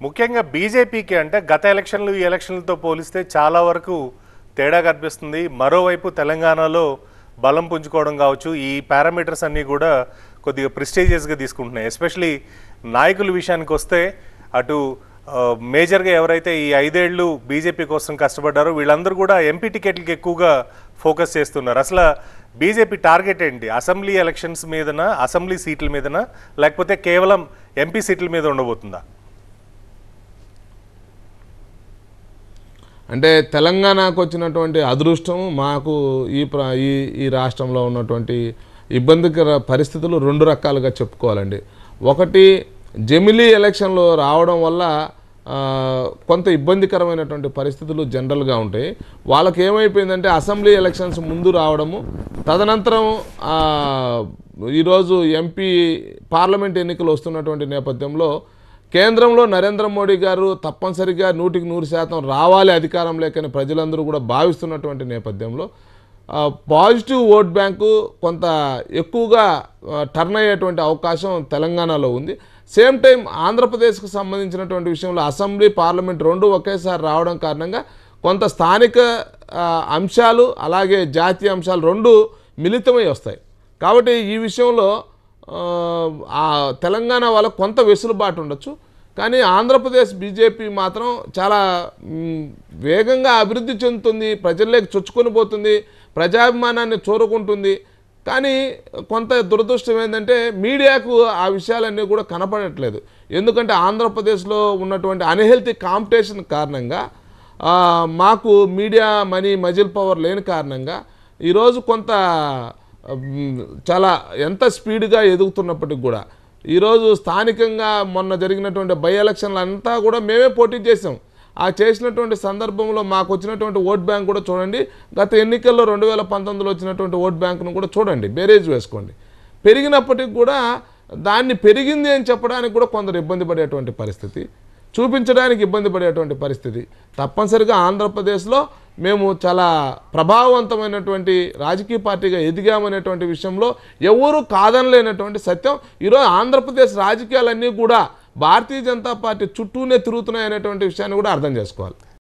ముఖ్యంగా బీజేపీకి అంటే గత ఎలక్షన్లు ఈ ఎలక్షన్లతో పోలిస్తే చాలా వరకు తేడా కనిపిస్తుంది. మరోవైపు తెలంగాణలో బలం పుంజుకోవడం కావచ్చు, ఈ పారామీటర్స్ అన్నీ కూడా కొద్దిగా ప్రెస్టీజియస్గా తీసుకుంటున్నాయి. ఎస్పెషలీ నాయకుల విషయానికి వస్తే అటు మేజర్గా ఎవరైతే ఈ 5 ఏళ్ళు బీజేపీ కోసం కష్టపడ్డారో వీళ్ళందరూ కూడా ఎంపీ టికెట్లకి ఎక్కువగా ఫోకస్ చేస్తున్నారు. అసలు బీజేపీ టార్గెట్ ఏంటి? అసెంబ్లీ ఎలక్షన్స్ మీదనా, అసెంబ్లీ సీట్ల మీదనా, లేకపోతే కేవలం ఎంపీ సీట్ల మీద ఉండబోతుందా? అంటే తెలంగాణకు వచ్చినటువంటి అదృష్టం మాకు ఈ రాష్ట్రంలో ఉన్నటువంటి ఇబ్బందికర పరిస్థితులు 2 రకాలుగా చెప్పుకోవాలండి. ఒకటి, జమిలీ ఎలక్షన్లో రావడం వల్ల కొంత ఇబ్బందికరమైనటువంటి పరిస్థితులు జనరల్గా ఉంటాయి. వాళ్ళకి ఏమైపోయిందంటే అసెంబ్లీ ఎలక్షన్స్ ముందు రావడము, తదనంతరం ఈరోజు ఎంపీ పార్లమెంట్ ఎన్నికలు వస్తున్నటువంటి నేపథ్యంలో కేంద్రంలో నరేంద్ర మోడీ గారు తప్పనిసరిగా 100% రావాలి అధికారం లేకని ప్రజలందరూ కూడా భావిస్తున్నటువంటి నేపథ్యంలో పాజిటివ్ ఓట్ బ్యాంకు కొంత ఎక్కువగా టర్న్ అయ్యేటువంటి అవకాశం తెలంగాణలో ఉంది. సేమ్ టైం ఆంధ్రప్రదేశ్కు సంబంధించినటువంటి విషయంలో అసెంబ్లీ పార్లమెంట్ 2 ఒకేసారి రావడం కారణంగా కొంత స్థానిక అంశాలు అలాగే జాతీయ అంశాలు 2 మిళితమై వస్తాయి. కాబట్టి ఈ విషయంలో తెలంగాణ వాళ్ళకు కొంత వెసులుబాటు ఉండొచ్చు. కానీ ఆంధ్రప్రదేశ్ బీజేపీ మాత్రం చాలా వేగంగా అభివృద్ధి చెందుతుంది, ప్రజల్లోకి చొచ్చుకొని పోతుంది, ప్రజాభిమానాన్ని చూరుకుంటుంది. కానీ కొంత దురదృష్టం ఏంటంటే మీడియాకు ఆ విషయాలన్నీ కూడా కనపడట్లేదు. ఎందుకంటే ఆంధ్రప్రదేశ్లో ఉన్నటువంటి అన్హెల్తీ కాంపిటీషన్ కారణంగా మాకు మీడియా మజిల్ పవర్ లేని కారణంగా ఈరోజు కొంత చాలా ఎంత స్పీడ్గా ఎదుగుతున్నప్పటికి కూడా ఈరోజు స్థానికంగా మొన్న జరిగినటువంటి బై ఎలక్షన్లు అంతా కూడా మేమే పోటీ చేసాం. ఆ చేసినటువంటి సందర్భంలో మాకు వచ్చినటువంటి ఓట్ బ్యాంక్ కూడా చూడండి, గత ఎన్నికల్లో 2019లో వచ్చినటువంటి ఓట్ బ్యాంకును కూడా చూడండి, బేరేజ్ వేసుకోండి. పెరిగినప్పటికి కూడా దాన్ని పెరిగింది అని చెప్పడానికి కూడా కొందరు ఇబ్బంది పడేటువంటి పరిస్థితి, చూపించడానికి ఇబ్బంది పడేటువంటి పరిస్థితి. తప్పనిసరిగా ఆంధ్రప్రదేశ్లో మేము చాలా ప్రభావవంతమైనటువంటి రాజకీయ పార్టీగా ఎదిగామనేటువంటి విషయంలో ఎవరూ కాదనలేనటువంటి సత్యం. ఈరోజు ఆంధ్రప్రదేశ్ రాజకీయాలన్నీ కూడా భారతీయ జనతా పార్టీ చుట్టూనే తిరుగుతున్నాయనేటువంటి విషయాన్ని కూడా అర్థం చేసుకోవాలి.